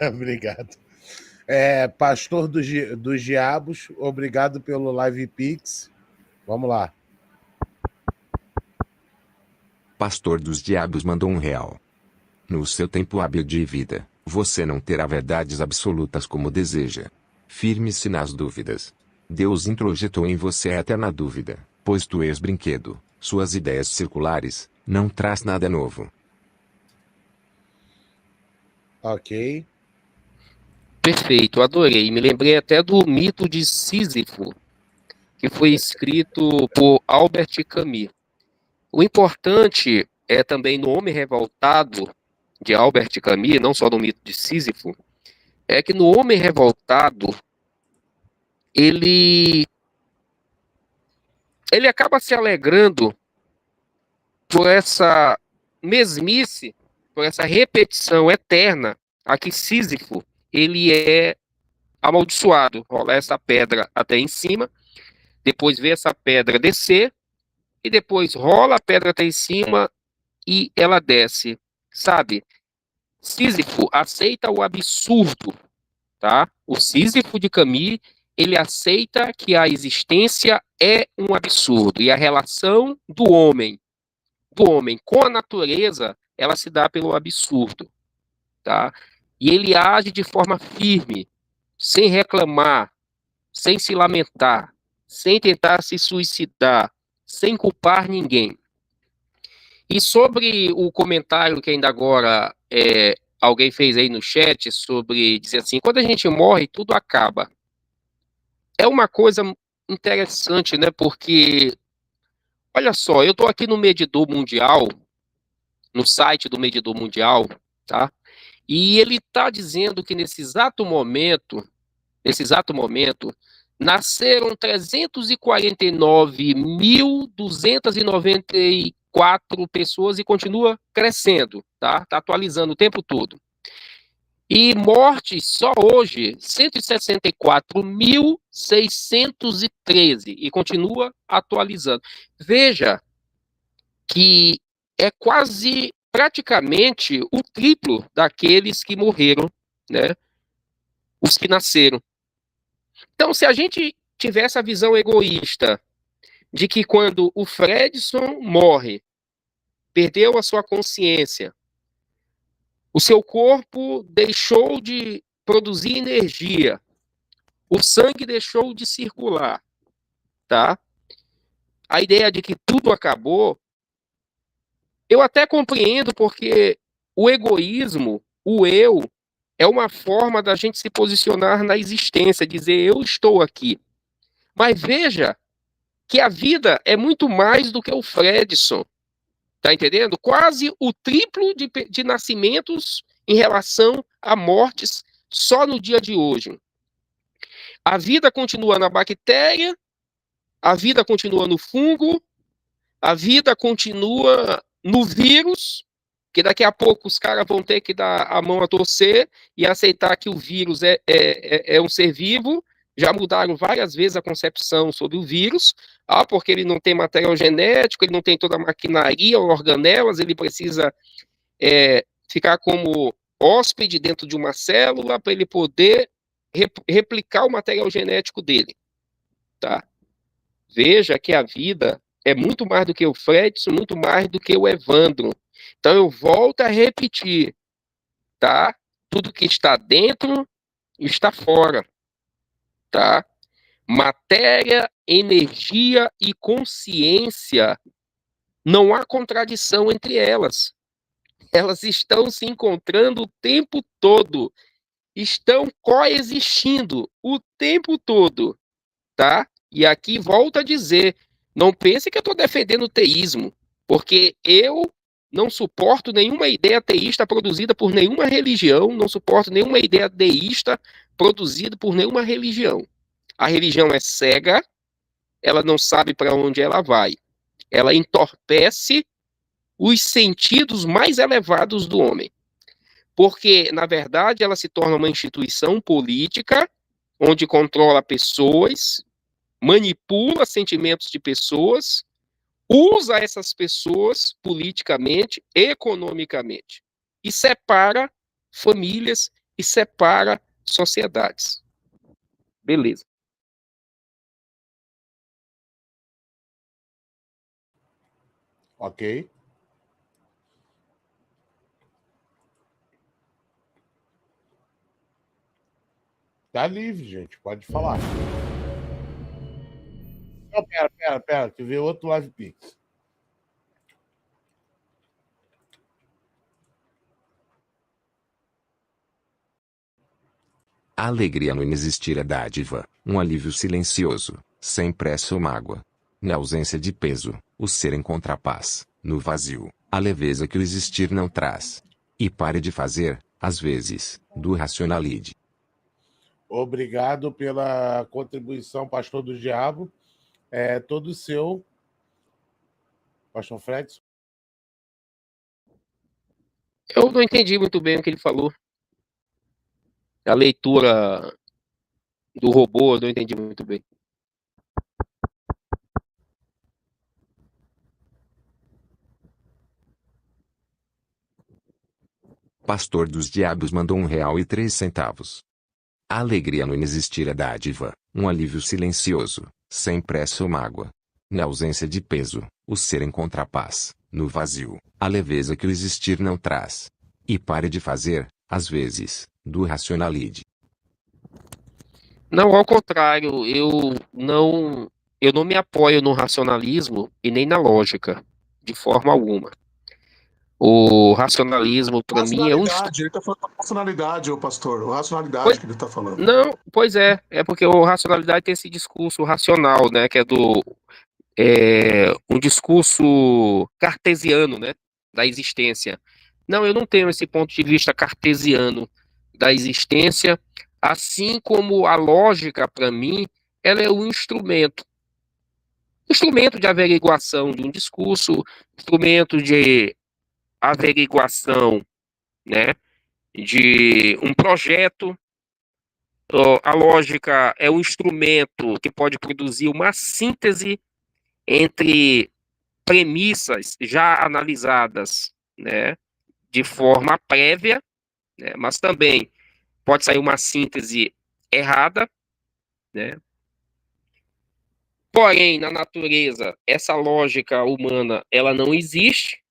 Obrigado. Pastor dos Diabos, obrigado pelo Live Pix. Vamos lá. Pastor dos Diabos mandou R$1. No seu tempo hábil de vida, você não terá verdades absolutas como deseja. Firme-se nas dúvidas. Deus introjetou em você a eterna dúvida, pois tu és brinquedo, suas ideias circulares, não traz nada novo. Ok. Perfeito, adorei. Me lembrei até do mito de Sísifo, que foi escrito por Albert Camus. O importante é também no Homem Revoltado, de Albert Camus, não só no mito de Sísifo, é que no Homem Revoltado, ele acaba se alegrando por essa mesmice, por essa repetição eterna a que Sísifo, ele é amaldiçoado. Rola essa pedra até em cima, depois vê essa pedra descer, e depois rola a pedra até em cima e ela desce, sabe? Sísifo aceita o absurdo, tá? O Sísifo de Camus, ele aceita que a existência é um absurdo, e a relação do homem com a natureza, ela se dá pelo absurdo, tá? E ele age de forma firme, sem reclamar, sem se lamentar, sem tentar se suicidar, sem culpar ninguém. E sobre o comentário que ainda agora alguém fez aí no chat, sobre dizer assim, quando a gente morre, tudo acaba. É uma coisa interessante, né? Porque, olha só, eu estou aqui no Medidor Mundial, no site do Medidor Mundial, tá? E ele está dizendo que nesse exato momento, nasceram 349.294 pessoas e continua crescendo, tá? Está atualizando o tempo todo. E mortes só hoje, 164.613 e continua atualizando. Veja que é quase praticamente o triplo daqueles que morreram, né? Os que nasceram. Então, se a gente tiver essa visão egoísta de que quando o Fredson morre, perdeu a sua consciência, o seu corpo deixou de produzir energia, o sangue deixou de circular, tá? A ideia de que tudo acabou, eu até compreendo, porque o egoísmo, o eu, é uma forma da gente se posicionar na existência, dizer eu estou aqui. Mas veja que a vida é muito mais do que o Fredson, tá entendendo? Quase o triplo de nascimentos em relação a mortes só no dia de hoje. A vida continua na bactéria, a vida continua no fungo, a vida continua no vírus, que daqui a pouco os caras vão ter que dar a mão a torcer e aceitar que o vírus é um ser vivo. Já mudaram várias vezes a concepção sobre o vírus, porque ele não tem material genético, ele não tem toda a maquinaria, organelas, ele precisa ficar como hóspede dentro de uma célula para ele poder replicar o material genético dele, tá? Veja que a vida é muito mais do que o Fredson, muito mais do que o Evandro. Então eu volto a repetir, tá? Tudo que está dentro está fora, tá? Matéria, energia e consciência, não há contradição entre elas. Elas estão se encontrando o tempo todo, estão coexistindo o tempo todo, tá? E aqui volto a dizer, não pense que eu estou defendendo o teísmo, porque eu não suporto nenhuma ideia teísta produzida por nenhuma religião, não suporto nenhuma ideia deísta produzida por nenhuma religião. A religião é cega, ela não sabe para onde ela vai. Ela entorpece os sentidos mais elevados do homem. Porque, na verdade, ela se torna uma instituição política, onde controla pessoas, manipula sentimentos de pessoas, usa essas pessoas politicamente, economicamente, e separa famílias e separa sociedades. Beleza. Ok. Tá livre, gente. Pode falar. Não, pera. Tu vê outro Live Pix. A alegria no inexistir é dádiva, um alívio silencioso, sem pressa ou mágoa. Na ausência de peso, o ser encontra a paz, no vazio, a leveza que o existir não traz. E pare de fazer, às vezes, do racionalide. Obrigado pela contribuição, Pastor do Diabo. É todo seu, Pastor Fred. Eu não entendi muito bem o que ele falou. A leitura do robô, eu não entendi muito bem. Pastor dos Diabos mandou R$ 1,03. A alegria no inexistir é dádiva, um alívio silencioso, sem pressa ou mágoa. Na ausência de peso, o ser encontra a paz, no vazio, a leveza que o existir não traz. E pare de fazer, às vezes, do racionalide. Não, ao contrário, eu não me apoio no racionalismo e nem na lógica, de forma alguma. O racionalismo, para mim, é um. Racionalidade, ele está falando da racionalidade, ô pastor. A racionalidade Pois, que ele está falando. não, pois é porque o racionalidade tem esse discurso racional, né, que é um discurso cartesiano, né, da existência. Não, eu não tenho esse ponto de vista cartesiano da existência, assim como a lógica, para mim, ela é um instrumento de averiguação de um discurso, instrumento de averiguação, né, de um projeto. A lógica é um instrumento que pode produzir uma síntese entre premissas já analisadas, né, de forma prévia, né, mas também pode sair uma síntese errada, né? Porém, na natureza, essa lógica humana, ela não existe,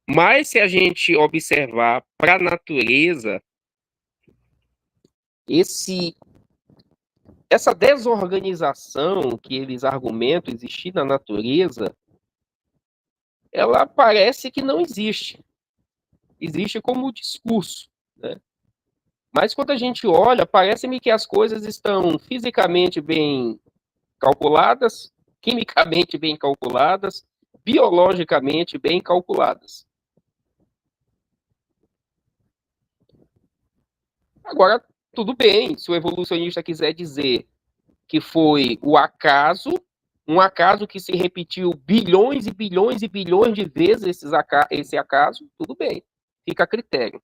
mas se a gente observar para a natureza, esse essa desorganização que eles argumentam existir na natureza, ela parece que não existe. Existe como discurso, né? Mas quando a gente olha, parece-me que as coisas estão fisicamente bem calculadas, quimicamente bem calculadas, biologicamente bem calculadas. Agora, tudo bem, se o evolucionista quiser dizer que foi o acaso, um acaso que se repetiu bilhões e bilhões e bilhões de vezes esse acaso, tudo bem, fica a critério.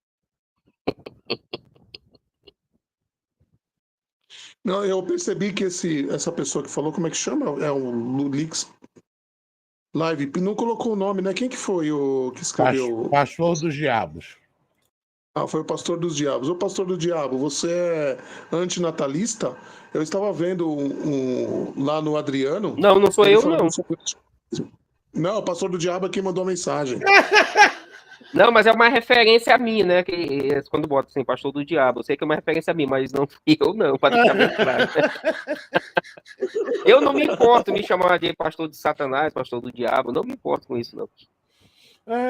Não, eu percebi que essa pessoa que falou, como é que chama? É o Lulix Live. Não colocou o nome, né? Quem que foi o que escreveu? Pastor dos Diabos. Ah, foi o Pastor dos Diabos. Ô, Pastor do Diabo, você é antinatalista? Eu estava vendo lá no Adriano, Não, não sou ele eu, falando não. sobre. Não, o Pastor do Diabo é quem mandou a mensagem. Não, mas é uma referência a mim, né? Que quando bota assim, pastor do diabo, eu sei que é uma referência a mim, mas não fui eu, não, para deixar bem claro. Eu não me importo me chamar de pastor de Satanás, pastor do diabo, não me importo com isso, não.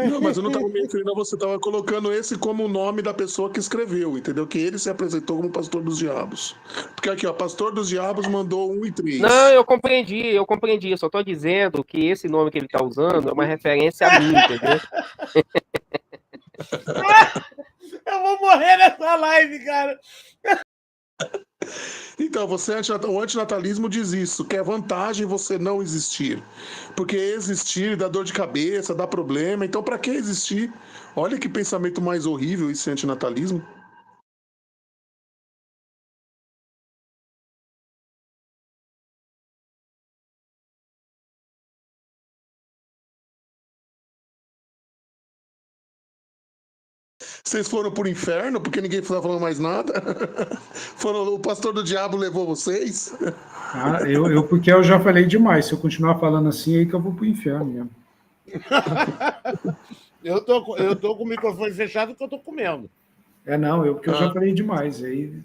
Não, mas eu não estava me referindo a você, estava colocando esse como o nome da pessoa que escreveu, entendeu? Que ele se apresentou como Pastor dos Diabos. Porque aqui, ó, Pastor dos Diabos mandou 1 e Não, 3. eu compreendi, eu só estou dizendo que esse nome que ele está usando é uma referência a mim, entendeu? Eu vou morrer nessa live, cara. Então, o antinatalismo diz isso, que é vantagem você não existir. Porque existir dá dor de cabeça, dá problema. Então, para que existir? Olha que pensamento mais horrível esse antinatalismo. Vocês foram pro inferno porque ninguém tá falando mais nada? O pastor do diabo levou vocês? Porque eu já falei demais. Se eu continuar falando assim, aí que eu vou pro inferno mesmo. Eu tô com o microfone fechado porque eu tô comendo. Porque eu já falei demais. Aí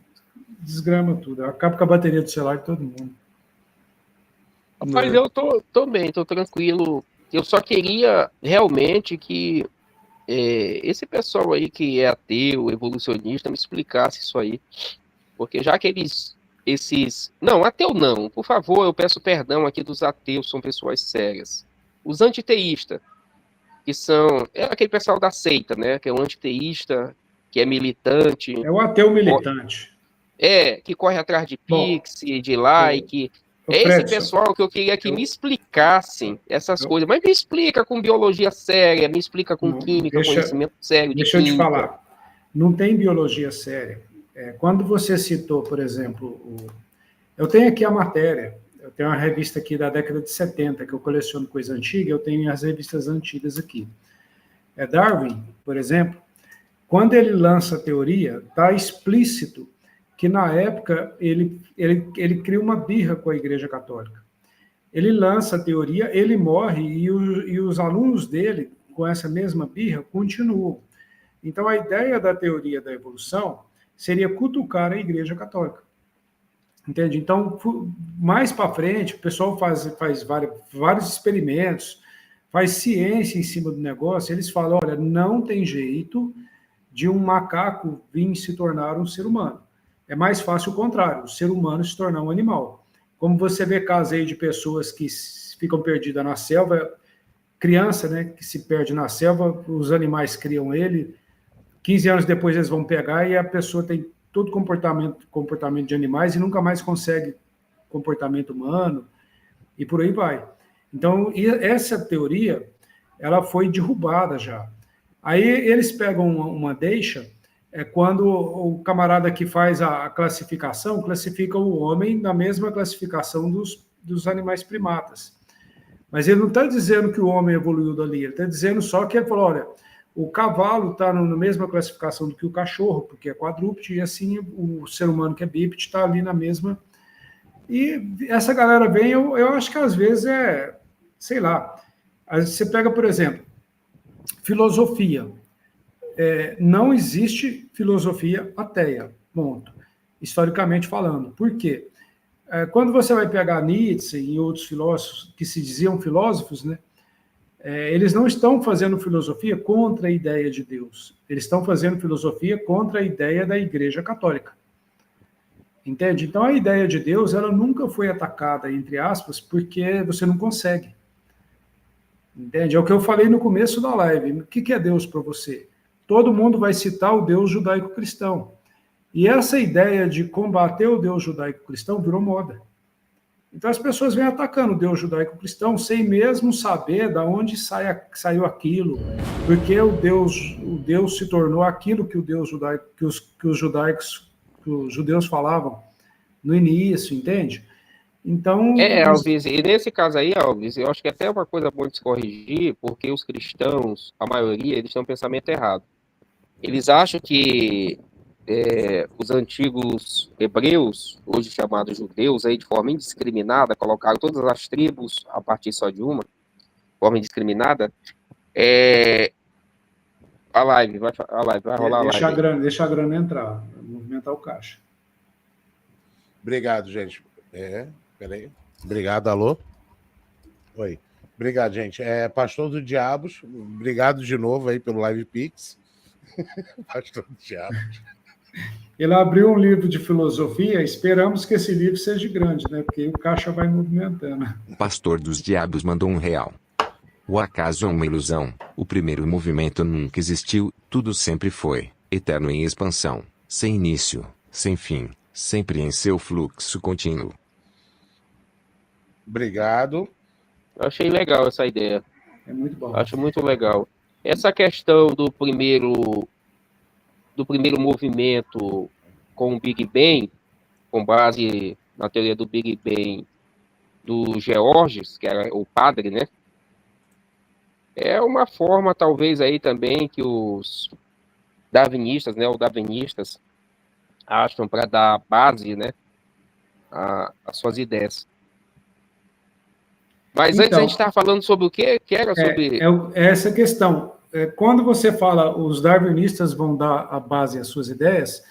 desgrama tudo. Eu acabo com a bateria do celular de todo mundo. Mas eu tô bem, tô tranquilo. Eu só queria realmente que esse pessoal aí que é ateu, evolucionista, me explicasse isso aí. Porque já que não, ateu não, por favor, eu peço perdão aqui dos ateus, são pessoas sérias. Os antiteístas, que são aquele pessoal da seita, né? Que é um antiteísta, que é militante. É o ateu militante. Que corre atrás de pix, de like. Esse pessoal que eu queria que me explicassem essas coisas. Mas me explica com biologia séria, me explica com química, conhecimento sério de química. Deixa eu te falar. Não tem biologia séria. Quando você citou, por exemplo, eu tenho aqui a matéria, eu tenho uma revista aqui da década de 70, que eu coleciono coisa antiga, eu tenho as revistas antigas aqui. Darwin, por exemplo, quando ele lança a teoria, está explícito que na época ele cria uma birra com a Igreja Católica. Ele lança a teoria, ele morre e os alunos dele, com essa mesma birra, continuam. Então, a ideia da teoria da evolução seria cutucar a Igreja Católica. Entende? Então, mais para frente, o pessoal faz vários experimentos, faz ciência em cima do negócio, eles falam, olha, não tem jeito de um macaco vir se tornar um ser humano. É mais fácil o contrário, o ser humano se tornar um animal. Como você vê casos aí de pessoas que ficam perdidas na selva, criança, né, que se perde na selva, os animais criam ele, 15 anos depois eles vão pegar e a pessoa tem todo comportamento de animais e nunca mais consegue comportamento humano, e por aí vai. Então, essa teoria, ela foi derrubada já. Aí eles pegam uma deixa, quando o camarada que faz a classificação, classifica o homem na mesma classificação dos animais primatas. Mas ele não está dizendo que o homem evoluiu dali, ele está dizendo só que ele falou, olha, o cavalo está na mesma classificação do que o cachorro, porque é quadrúpede, e assim o ser humano que é bípede está ali na mesma. E essa galera vem, eu acho que às vezes sei lá, você pega, por exemplo, filosofia. Não existe filosofia ateia, ponto. Historicamente falando. Por quê? Quando você vai pegar Nietzsche e outros filósofos que se diziam filósofos, né, eles não estão fazendo filosofia contra a ideia de Deus. Eles estão fazendo filosofia contra a ideia da Igreja Católica. Entende? Então, a ideia de Deus, ela nunca foi atacada, entre aspas, porque você não consegue. Entende? É o que eu falei no começo da live. O que é Deus para você? Todo mundo vai citar o Deus judaico-cristão. E essa ideia de combater o Deus judaico-cristão virou moda. Então as pessoas vêm atacando o Deus judaico-cristão sem mesmo saber de onde saiu aquilo, porque o Deus se tornou aquilo que o Deus judaico, que os judeus falavam no início, entende? Então, Alves, e nesse caso aí, Alves, eu acho que até é uma coisa boa de se corrigir, porque os cristãos, a maioria, eles têm um pensamento errado. Eles acham que os antigos hebreus, hoje chamados judeus, aí de forma indiscriminada, colocaram todas as tribos a partir só de uma, de forma indiscriminada. A live vai rolar deixa a live. Deixa a grana entrar, movimentar o caixa. Obrigado, gente. Peraí. Obrigado, alô. Oi. Obrigado, gente. Pastor do Diabos, obrigado de novo aí pelo Live Pix. Pastor do Diabos. Ele abriu um livro de filosofia, esperamos que esse livro seja grande, né? Porque o caixa vai movimentando. Pastor dos Diabos mandou R$1. O acaso é uma ilusão, o primeiro movimento nunca existiu, tudo sempre foi, eterno em expansão, sem início, sem fim, sempre em seu fluxo contínuo. Obrigado. Eu achei legal essa ideia. É muito bom. Acho muito legal. Essa questão do primeiro movimento com o Big Bang, com base na teoria do Big Bang do Georges, que era o padre, né? É uma forma, talvez, aí também que os darwinistas, né, ou darwinistas, acham para dar base, né, às suas ideias. Mas antes a gente estava falando sobre o quê? Que era sobre... Essa questão. Quando você fala os darwinistas vão dar a base às suas ideias,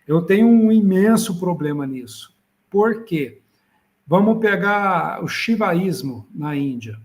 eu tenho um imenso problema nisso. Por quê? Vamos pegar o shivaísmo na Índia.